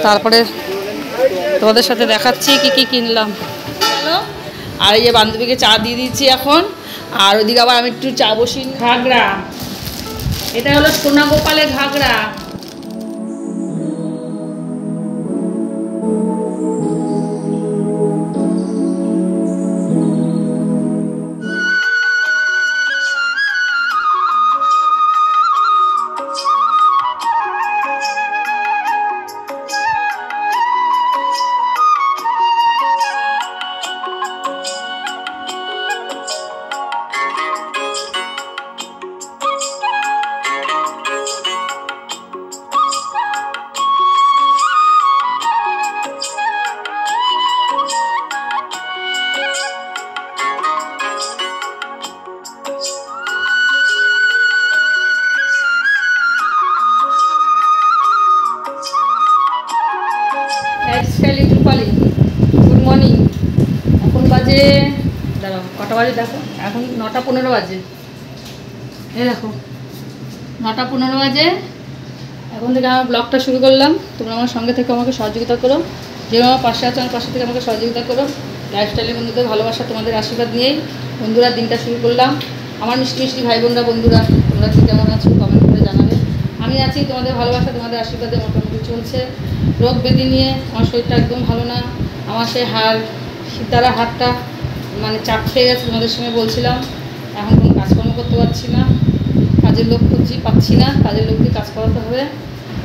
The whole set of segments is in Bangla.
তারপরে তোমাদের সাথে দেখাচ্ছি কি কি কিনলাম। আর এই যে বান্ধবীকে চা দিয়ে দিচ্ছি এখন। আর ওদিকে আবার আমি একটু চা বসি। ঘাগরা, এটা হলো সোনা গোপালের ঘাগরা। Good morning. এখন বাজে, দাঁড়াও কটা বাজে দেখো, এখন 9:15 বাজে। এই দেখো 9:15 বাজে। এখন থেকে আমার ব্লগটা শুরু করলাম। তোমরা আমার সঙ্গে থেকে আমাকে সহযোগিতা করো, যেভাবে আমার পাশে আছো আমার পাশে থেকে আমাকে সহযোগিতা করো। লাইফস্টাইলের বন্ধুদের ভালোবাসা, তোমাদের আশীর্বাদ নিয়েই বন্ধুরা দিনটা শুরু করলাম। আমার মিষ্টি মিষ্টি ভাই বোনরা, বন্ধুরা তোমরা কি কেমন আছো কমেন্ট করে জানাবে। আমি আছি তোমাদের ভালোবাসা, তোমাদের আশীর্বাদে মোটামুটি চলছে। রোগ ব্যাধি নিয়ে আমার শরীরটা একদম ভালো না। আমার সেই সিদ্ধারা হাতটা মানে চাপ খেয়ে গেছে, তোমাদের সঙ্গে বলছিলাম। এখন কোনো কাজকর্ম করতে পারছি না, কাজের লোক খুঁজছি পাচ্ছি না। কাজের লোক দিয়ে কাজ করাতে হবে,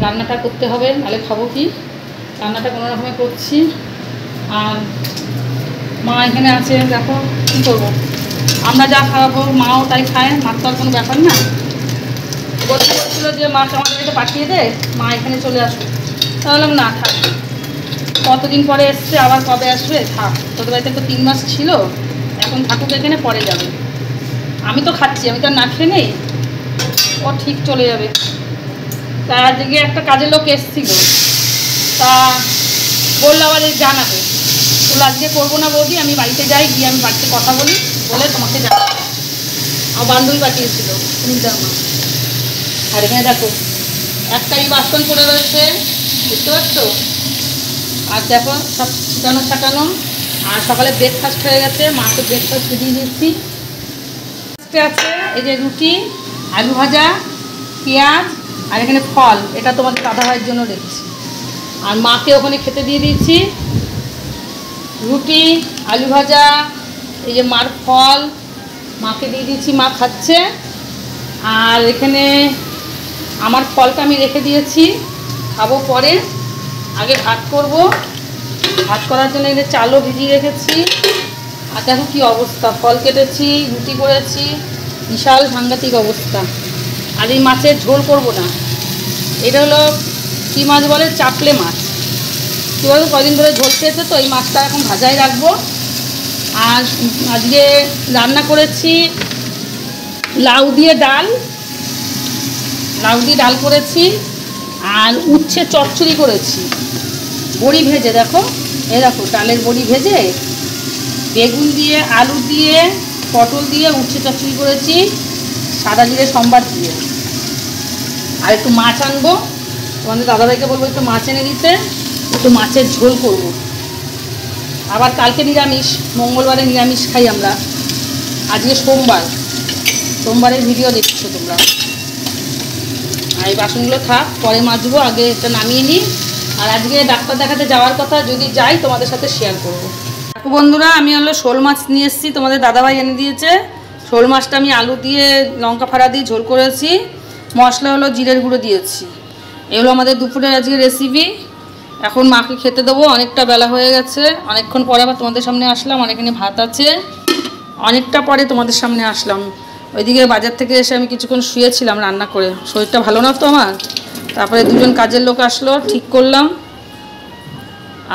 রান্নাটা করতে হবে, নাহলে খাবো কি। রান্নাটা কোনো রকমে করছি। আর মা এখানে আছে, দেখো কী করবো, আমরা যা খাওয়াবো মাও তাই খায়। মার তো আর কোনো ব্যাপার না। বলছিল যে মাকে আমাদের বাড়িতে পাঠিয়ে দে, মা এখানে চলে আসবে। তাহলে না থাক, কতদিন পরে এসছে, আবার কবে আসবে, থাক। তোদের বাড়িতে তো 3 মাস ছিল, এখন থাকুক এখানে, পরে যাবে। আমি তো খাচ্ছি, আমি তো না খেয়ে নেই, ও ঠিক চলে যাবে। তা আজকে একটা কাজের লোক এসছিল, তা বললো আবার জানাবে। বললো আজকে করবো না বৌদি, আমি বাড়িতে যাই, গিয়ে আমি বাড়িতে কথা বলি, বলে তোমাকে জানাবো। আমার বান্ধবী পাঠিয়েছিল সুমিতার মা। আর এখানে দেখো একটাই বাসন পড়ে রয়েছে, বুঝতে পারছো। আর দেখো সব ছিটানো ছাটানো। আর সকালে ব্রেকফাস্ট হয়ে গেছে, মাকে ব্রেকফাস্ট দিয়ে দিচ্ছি। আছে এই যে রুটি, আলু ভাজা, পেঁয়াজ, আর এখানে ফল। এটা তোমাদের দাদা ভাইয়ের জন্য রেখেছি। আর মাকে ওখানে খেতে দিয়ে দিচ্ছি রুটি, আলু ভাজা, এই যে মার ফল মাকে দিয়ে দিচ্ছি, মা খাচ্ছে। আর এখানে আমার ফলটা আমি রেখে দিয়েছি, খাবো পরে। আগে ভাত করব, ভাত করার জন্য এখানে চালও ভিজিয়ে রেখেছি। আর দেখো কী অবস্থা, ফল কেটেছি, রুটি করেছি, বিশাল সাংঘাতিক অবস্থা। আর এই মাছের ঝোল করব না, এটা হলো কী মাছ বলে, চাপলে মাছ। কী বলতো, কদিন ধরে ঝোল খেয়েছে তো, এই মাছটা এখন ভাজাই রাখবো। আর আজকে রান্না করেছি লাউ দিয়ে ডাল, লাউ দিয়ে ডাল করেছি। আর উচ্ছে চচ্চড়ি করেছি, বড়ি ভেজে। দেখো এই দেখো ডালের বড়ি ভেজে, বেগুন দিয়ে, আলু দিয়ে, পটল দিয়ে উচ্ছে চচ্চড়ি করেছি, সাদা জিরে সম্বার দিয়ে। আর একটু মাছ আনবো, তোমাদের দাদাভাইকে বলবো একটু মাছ এনে দিতে, একটু মাছের ঝোল করব। আবার কালকে নিরামিষ, মঙ্গলবারে নিরামিষ খাই আমরা। আজকে সোমবার, সোমবারের ভিডিও দেখছো তোমরা। আর এই বাসনগুলো থাক, পরে মাজবো, আগে এটা নামিয়ে নিই। আর আজকে ডাক্তার দেখাতে যাওয়ার কথা, যদি যাই তোমাদের সাথে শেয়ার করবো। বন্ধুরা আমি হলো শোল মাছ নিয়ে এসেছি, তোমাদের দাদাভাই এনে দিয়েছে। শোল মাছটা আমি আলু দিয়ে লঙ্কা ফাড়া দিয়ে ঝোল করেছি, মশলা হলো জিরের গুঁড়ো দিয়েছি। এগুলো আমাদের দুপুরের আজকে রেসিপি। এখন মাকে খেতে দেবো, অনেকটা বেলা হয়ে গেছে। অনেকক্ষণ পরে আবার তোমাদের সামনে আসলাম। আর এখানে ভাত আছে, অনেকটা পরে তোমাদের সামনে আসলাম। ওইদিকে বাজার থেকে এসে আমি কিছুক্ষণ শুয়েছিলাম রান্না করে, শরীরটা ভালো না তো আমার। তারপরে দুজন কাজের লোক আসলো, ঠিক করলাম।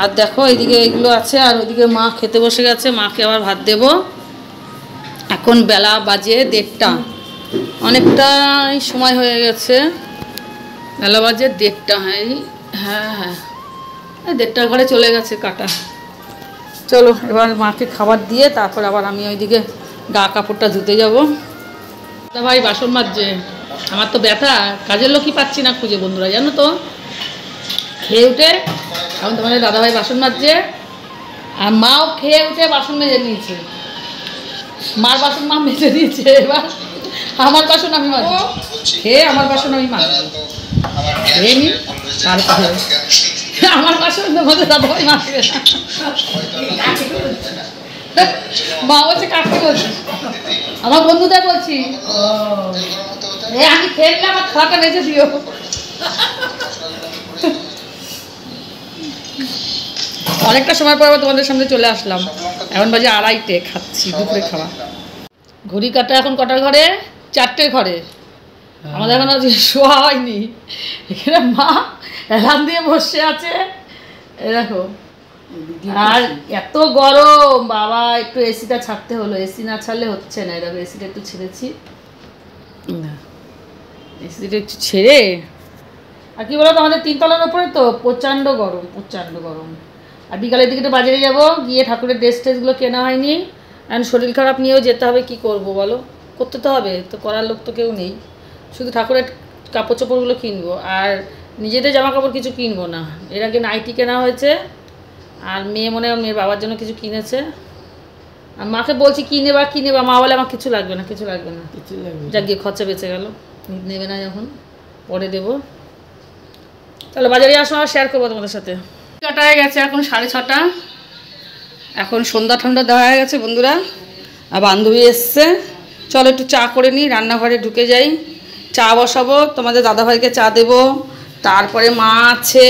আর দেখো এইদিকে এগুলো আছে। আর ওইদিকে মা খেতে বসে গেছে, মাকে আবার ভাত দেব। এখন বেলা বাজে 1:30, অনেকটাই সময় হয়ে গেছে। বেলা বাজে 1:30। হ্যাঁ হ্যাঁ 1:30 ঘরে চলে গেছে কাটা। চলো এবার মাকে খাবার দিয়ে তারপর আবার আমি ওইদিকে গা কাপড়টা ধুতে যাবো। ভাই বাসন মাজছে, আমার তো ব্যথা, কাজের লোকই পাচ্ছি না খুঁজে বন্ধুরা, জানো তো। খেয়ে উঠে এখন তোমাদের দাদাভাই বাসন মাজছে, আর মাও খেয়ে উঠে বাসন মেজে নিয়েছে। মার বাসন মা মেজে দিয়েছে, এবার আমার বাসন আমি মাজবো। খেয়ে আমার বাসন আমি মাজবো, খেয়ে নি তারপরে আমার বাসন তোমাদের দাদাভাই মাজবে না। মা বলছে কাকে বলছিস? আমার বন্ধুদের বলছি, আমি খেললে আমার খাওয়াটা বেঁচে দিও। অনেকটা সময় পর তোমাদের সামনে চলে আসলাম। এখন বাজে 2:30, খাচ্ছি দুপুরে খাওয়া। ঘড়ি কাটা এখন কটার ঘরে? 4টের ঘরে। আমাদের এখন আজ শোয়া হয়নি। এখানে মা অ্যালার্ম দিয়ে বসে আছে, এই দেখো। আর এত গরম বাবা, একটু এসিটা ছাড়তে হলো, এসি না ছাড়লে হচ্ছে না। দেখো এসিটা একটু ছেড়েছি, এসিটা একটু ছেড়ে। আর কি বলো তো, আমাদের 3 তলার ওপরে তো প্রচণ্ড গরম, প্রচণ্ড গরম। আর বিকালের দিকে তো বাজারে যাবো, গিয়ে ঠাকুরের ড্রেসগুলো কেনা হয়নি। এখন শরীর খারাপ নিয়েও যেতে হবে, কি করব বলো, করতে তো হবে, তো করার লোক তো কেউ নেই। শুধু ঠাকুরের কাপড় চোপড়গুলো কিনবো, আর নিজেদের জামা কাপড় কিছু কিনবো না। এর আগে নাইটি কেনা হয়েছে, আর মেয়ে মনে হয় মেয়ের বাবার জন্য কিছু কিনেছে। আর মাকে বলছি কিনে বা, মা বলে আমার কিছু লাগবে না, কিছু লাগবে না, কিছু লাগবে, যা গিয়ে খরচা বেঁচে গেল, নেবে না যখন, পরে দেবো। তাহলে বাজারে আসো, আর শেয়ার করবো তোমাদের সাথে। কাটা হয়ে গেছে এখন 6:30, এখন সন্ধ্যা ঠান্ডা দেওয়া হয়ে গেছে বন্ধুরা। আর বান্ধবী এসছে, চলো একটু চা করে নিই, রান্নাঘরে ঢুকে যাই, চা বসাবো। তোমাদের দাদাভাইকে চা দেবো, তারপরে মা আছে,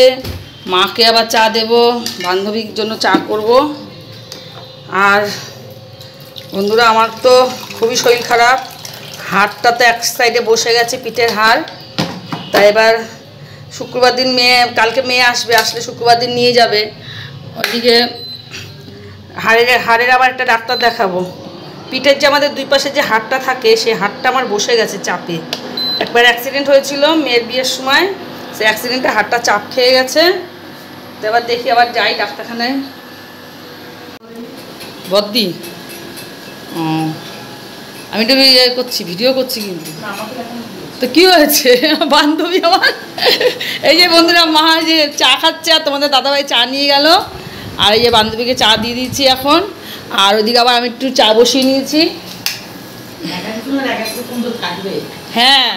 মাকে আবার চা দেবো, বান্ধবীর জন্য চা করব। আর বন্ধুরা আমার তো খুবই শরীর খারাপ, হাড়টা তো এক সাইডে বসে গেছে, পিঠের হাড়। তাই এবার শুক্রবার দিন কালকে মেয়ে আসবে, আসলে শুক্রবার দিন নিয়ে যাবে। ওইদিকে হাড়ের আবার একটা ডাক্তার দেখাবো। পিঠের যে আমাদের 2 পাশে যে হাড়টা থাকে, সেই হাড়টা আমার বসে গেছে চাপে। একবার অ্যাক্সিডেন্ট হয়েছিল মেয়ের বিয়ের সময়, সেই অ্যাক্সিডেন্টে হাড়টা চাপ খেয়ে গেছে। তো এবার দেখি, আবার যাই ডাক্তারখানায়। বদ্দি, আমি তো করছি, ভিডিও করছি, কিন্তু তো কী হয়েছে? বান্ধবী আমার, এই যে বন্ধুরা, মা যে চা খাচ্ছে, আর তোমাদের দাদাভাই চা নিয়ে গেল, আর এই যে বান্ধবীকে চা দিয়ে দিচ্ছি এখন। আর ওইদিকে আবার আমি একটু চা বসিয়ে নিয়েছি। হ্যাঁ,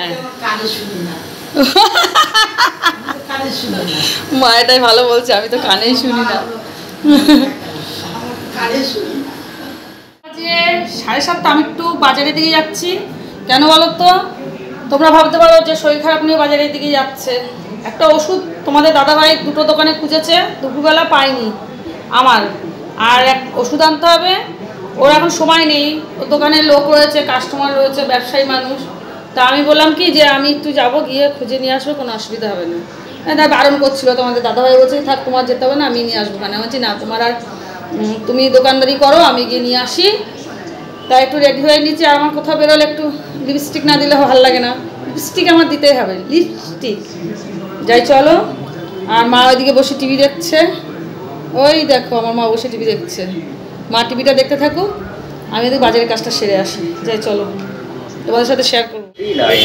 মা এটাই ভালো বলছে, আমি তো কানেই শুনি না। 7:30, আমি একটু বাজারের দিকে যাচ্ছি। কেন বলো তো? তোমরা ভাবতে পারো যে শরীর খারাপ নিয়ে বাজারের দিকে যাচ্ছে। একটা ওষুধ তোমাদের দাদাভাই 2টো দোকানে খুঁজেছে, দুপুরবেলা পাইনি আমার, আর এক ওষুধ আনতে হবে। ওর এখন সময় নেই, ওর দোকানে লোক রয়েছে, কাস্টমার রয়েছে, ব্যবসায়ী মানুষ। তা আমি বললাম কি যে আমি একটু যাবো, গিয়ে খুঁজে নিয়ে আসবো, কোনো অসুবিধা হবে না। তাই বারণ করছিল, তোমাদের দাদাভাই বলছে থাক, তোমার যেতে হবে না, আমি নিয়ে আসবো। কেন বলছি না, তোমার আর তুমি দোকানদারি করো, আমি গিয়ে নিয়ে আসি। তাই একটু রেডি হয়ে নিচ্ছি। আর আমার কোথাও বেরোলে একটু লিপস্টিক না দিলে ভালো লাগে না, লিপস্টিক আমার দিতেই হবে, লিপস্টিক। যাই চলো। আর মা ওইদিকে বসে টিভি দেখছে, ওই দেখো আমার মা বসে টিভি দেখছে। মা টিভিটা দেখতে থাকুক, আমি যদি বাজারের কাজটা সেরে আসি। যাই চলো, তোমাদের সাথে শেয়ার করবো।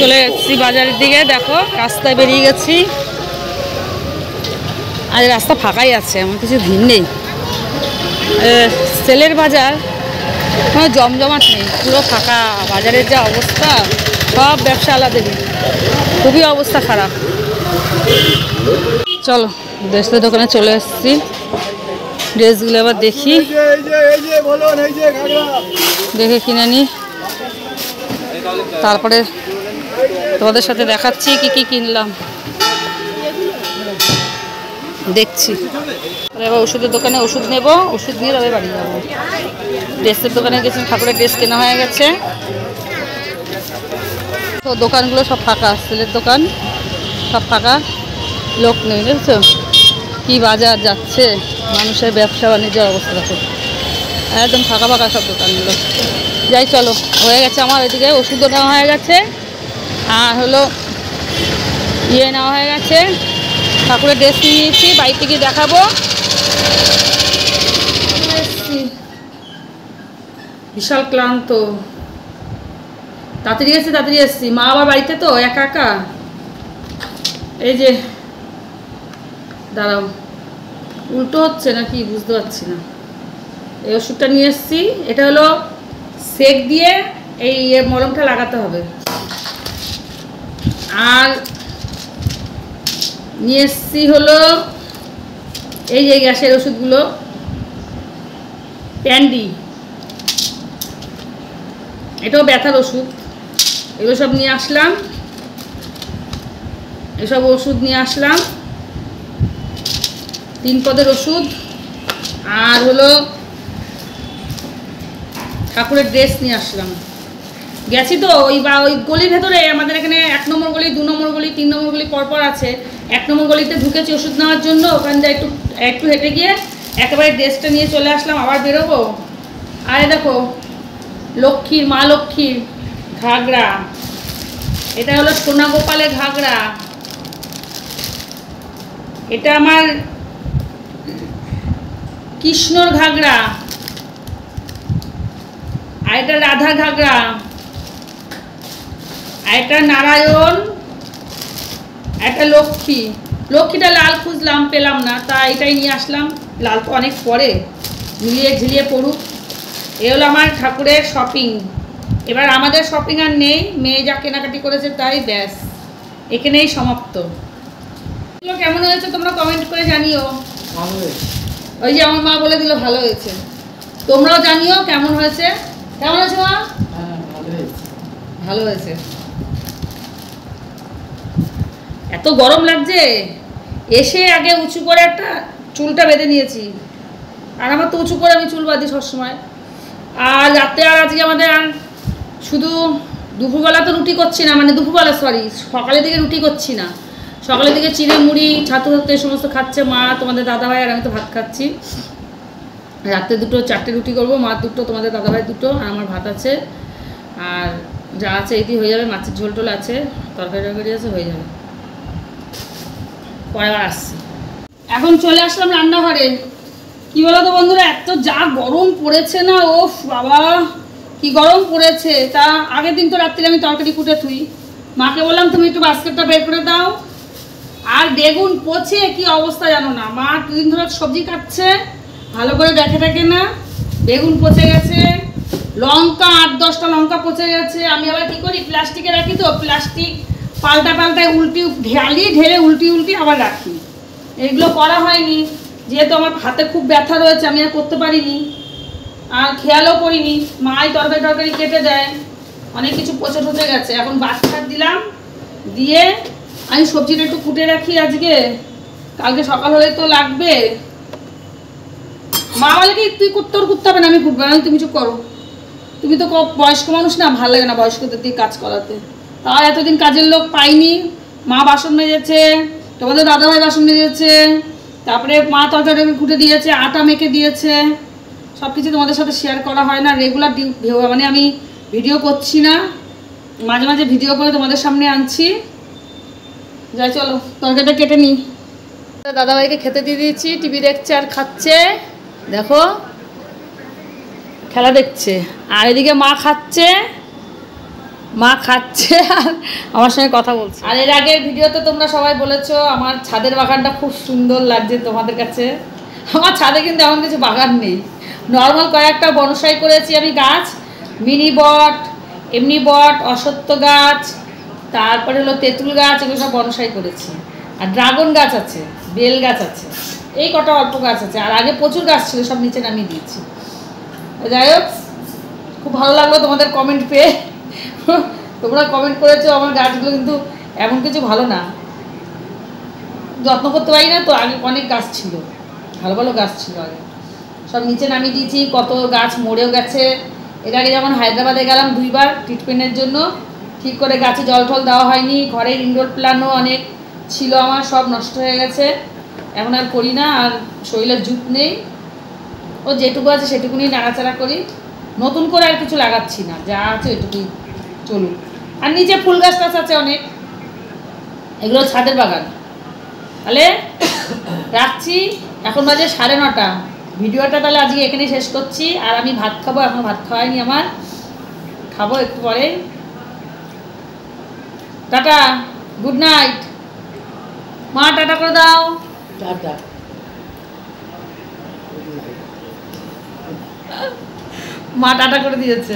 চলে এসেছি বাজারের দিকে, দেখো রাস্তায় বেরিয়ে গেছি। আজ রাস্তা ফাঁকাই আছে, এমন কিছু ভিড় নেই। সেলের বাজার কোনো জমজমাট নেই, পুরো ফাঁকা। বাজারের যা অবস্থা, সব ব্যবসা আলাদেরই, খুবই অবস্থা খারাপ। চলো ড্রেসের দোকানে চলে এসেছি, ড্রেসগুলো আবার দেখি, দেখে কিনে নিই, তারপরে তোমাদের সাথে দেখাচ্ছি কি কি কিনলাম। দেখছি এবার ওষুধের দোকানে ওষুধ নেব, ওষুধ নিয়ে তবে বাড়ি যাবো। ড্রেসের দোকানে গেছি, ঠাকুরের ড্রেস কেনা হয়ে গেছে। তো দোকানগুলো সব ফাঁকা, সেলের দোকান সব ফাঁকা, লোক নেই। বুঝছো কি বাজার যাচ্ছে, মানুষের ব্যবসা বাণিজ্যের অবস্থা দেখো, একদম ফাঁকা ফাঁকা সব দোকানগুলো। যাই চলো, হয়ে গেছে আমার এদিকে ওষুধও নেওয়া হয়ে গেছে, আর হলো নেওয়া হয়ে গেছে, ঠাকুরের ড্রেস নিয়ে নিয়েছি, বাড়িতে গিয়ে দেখাবো। বিশাল ক্লান্ত, তাড়াতাড়ি এসছি। মা আবার বাড়িতে তো একা একা, এই যে দাঁড়াও, উল্টো হচ্ছে না কি বুঝতে পারছি না। এই ওষুধটা নিয়ে এসেছি, এটা হলো সেক দিয়ে এই মলমটা লাগাতে হবে। আর নিয়ে এসেছি হলো এই যে গ্যাসের ওষুধগুলো, প্যান্ডি, এটাও ব্যথার ওষুধ। এগুলো সব নিয়ে আসলাম, এসব ওষুধ নিয়ে আসলাম, 3 পদের ওষুধ। আর হলো ঠাকুরের ড্রেস নিয়ে আসলাম। গেছি তো ওই গলির ভেতরে, আমাদের এখানে 1 নম্বর গলি, 2 নম্বর গলি, 3 নম্বর গলি পরপর আছে। 1 নম্বর গলিতে ঢুকেছি ওষুধ নেওয়ার জন্য, ওখান দিয়ে একটু হেঁটে গিয়ে একেবারে ড্রেসটা নিয়ে চলে আসলাম, আবার বেরোবো। আরে দেখো, লক্ষ্মীর, মা লক্ষ্মীর ঘাগরা, এটা হলো সোনা গোপালের ঘাগরা। এটা আমার কৃষ্ণর ঘাগরা, আর এটা রাধা ঘাগরা, আর এটা নারায়ণ, একটা লক্ষ্মীটা লাল খুঁজলাম, পেলাম না, তা এটাই নিয়ে আসলাম। লাল তো অনেক পরে, মিলিয়ে ঝিলিয়ে পড়ুক। এ হলো আমার ঠাকুরের শপিং। এবার আমাদের শপিং আর নেই, মেয়ে যা কেনাকাটি করেছে তাই ব্যাস, এখানেই সমাপ্ত। এগুলো কেমন হয়েছে তোমরা কমেন্ট করে জানিও। ওই যে আমার মা বলে দিল ভালো হয়েছে, তোমরাও জানিও কেমন হয়েছে। কেমন আছে মা? ভালো হয়েছে। এত গরম লাগছে, এসে আগে উঁচু করে একটা চুলটা বেঁধে নিয়েছি। আর আমার তো উঁচু করে আমি চুল বাঁধি সবসময়। আর রাতে আর আজকে আমাদের আর শুধু দুপুরবেলা তো রুটি করছি না, মানে দুপুরবেলা সরি সকালের দিকে রুটি করছি না। সকালের দিকে চিড়ে মুড়ি ছাতু এই সমস্ত খাচ্ছে মা, তোমাদের দাদাভাই, আর আমি তো ভাত খাচ্ছি। রাতে 4টে রুটি করবো, মা 2টো, তোমাদের দাদাভাই 2টো, আর আমার ভাত আছে। আর যা আছে এটি হয়ে যাবে, মাছের ঝোল টোল আছে, তরকারি আছে, হয়ে যাবে। পরে আবার আসছি। এখন চলে আসলাম রান্নাঘরে। কি বলো তো বন্ধুরা, এত যা গরম পড়েছে না, ওফ বাবা কি গরম পড়েছে। তা আগের দিন তো রাত্রে আমি তরকারি কুটে থুই, মাকে বললাম তুমি একটু বাস্কেটটা বের করে দাও। আর বেগুন পচে কি অবস্থা জানো না, মা 2 দিন ধরে সবজি কাটছে, ভালো করে দেখে না, বেগুন পচে গেছে, লঙ্কা 8-10টা লঙ্কা পচে গেছে। আমি আবার কি করি, প্লাস্টিকে রাখি তো, প্লাস্টিক পাল্টায় ঢেলে উল্টি আবার রাখি। এগুলো করা হয়নি, যেহেতু আমার হাতে খুব ব্যথা রয়েছে, আমি আর করতে পারিনি, আর খেয়ালও করিনি। মাই তরকারি কেটে দেয়, অনেক কিছু পচে গেছে। এখন বাচ্চা দিলাম, দিয়ে আমি সবজিটা একটু কুটে রাখি আজকে, কালকে সকাল হলে তো লাগবে। মা বলে কি তুই করতে হবে না, আমি কুটবো না, তুমি চুপ করো, তুমি তো বয়স্ক মানুষ না, ভালো লাগে না বয়স্কদের দিয়ে কাজ করাতে। তাও এতদিন কাজের লোক পাইনি। মা বাসন মেজেছে, তোমাদের দাদাভাই বাসন মেজেছে, তারপরে মা তরকারি কুটে দিয়েছে, আটা মেখে দিয়েছে, সব কিছু তোমাদের সাথে শেয়ার করা হয় না। রেগুলার মানে আমি ভিডিও করছি না, মাঝে মাঝে ভিডিও করে তোমাদের সামনে আনছি। যাই চলো তরকারিটা কেটে নিই। দাদাভাইকে খেতে দিয়ে দিয়েছি, টিভি দেখছে আর খাচ্ছে, দেখো খেলা দেখছে। আর এদিকে মা খাচ্ছে আর আমার সঙ্গে কথা বলছে। আর এর আগের ভিডিওতে তোমরা সবাই বলেছো আমার ছাদের বাগানটা খুব সুন্দর লাগছে তোমাদের কাছে। আমার ছাদে কিন্তু এমন কিছু বাগান নেই, নর্মাল কয়েকটা বনসাই করেছি আমি গাছ, মিনি বট, এমনি বট, অশ্বত্থ গাছ, তারপরে হলো তেঁতুল গাছ, এগুলো সব বনসাই করেছি। আর ড্রাগন গাছ আছে, বেল গাছ আছে, এই কটা অল্প গাছ আছে। আর আগে প্রচুর গাছ ছিল, সব নিচে নামিয়ে দিয়েছি। যাই হোক, খুব ভালো লাগলো তোমাদের কমেন্ট পেয়ে। তোমরা কমেন্ট করেছো আমার গাছগুলো কিন্তু এমন কিছু ভালো না, যত্ন করতে পারি না তো। আগে অনেক গাছ ছিল, ভালো গাছ ছিল আগে, সব নিচে নামিয়ে দিয়েছি। কত গাছ মরেও গেছে। এর আগে যেমন হায়দ্রাবাদে গেলাম 2বার ট্রিটমেন্টের জন্য, ঠিক করে গাছে জল টল দেওয়া হয়নি। ঘরের ইনডোর প্ল্যান্টও অনেক ছিল আমার, সব নষ্ট হয়ে গেছে। এখন আর করি না, আর শরীরের জুত নেই, ও যেটুকু আছে সেটুকুনি নাড়াচাড়া করি, নতুন করে আর কিছু লাগাচ্ছি না, যা আছে ওইটুকুই চলুক। আর নিচে ফুল গাছ টাছ আছে অনেক, এগুলো ছাদের বাগান। তাহলে রাখছি, এখন বাজে 9:30। ভিডিওটা তাহলে আজকে এখানেই শেষ করছি। আর আমি ভাত খাবো, এখন ভাত খাওয়াইনি আমার, খাবো একটু পরে। Tata, good night. মা টাটা করে দাও। টাটা। মা টাটা করে দিয়েছে।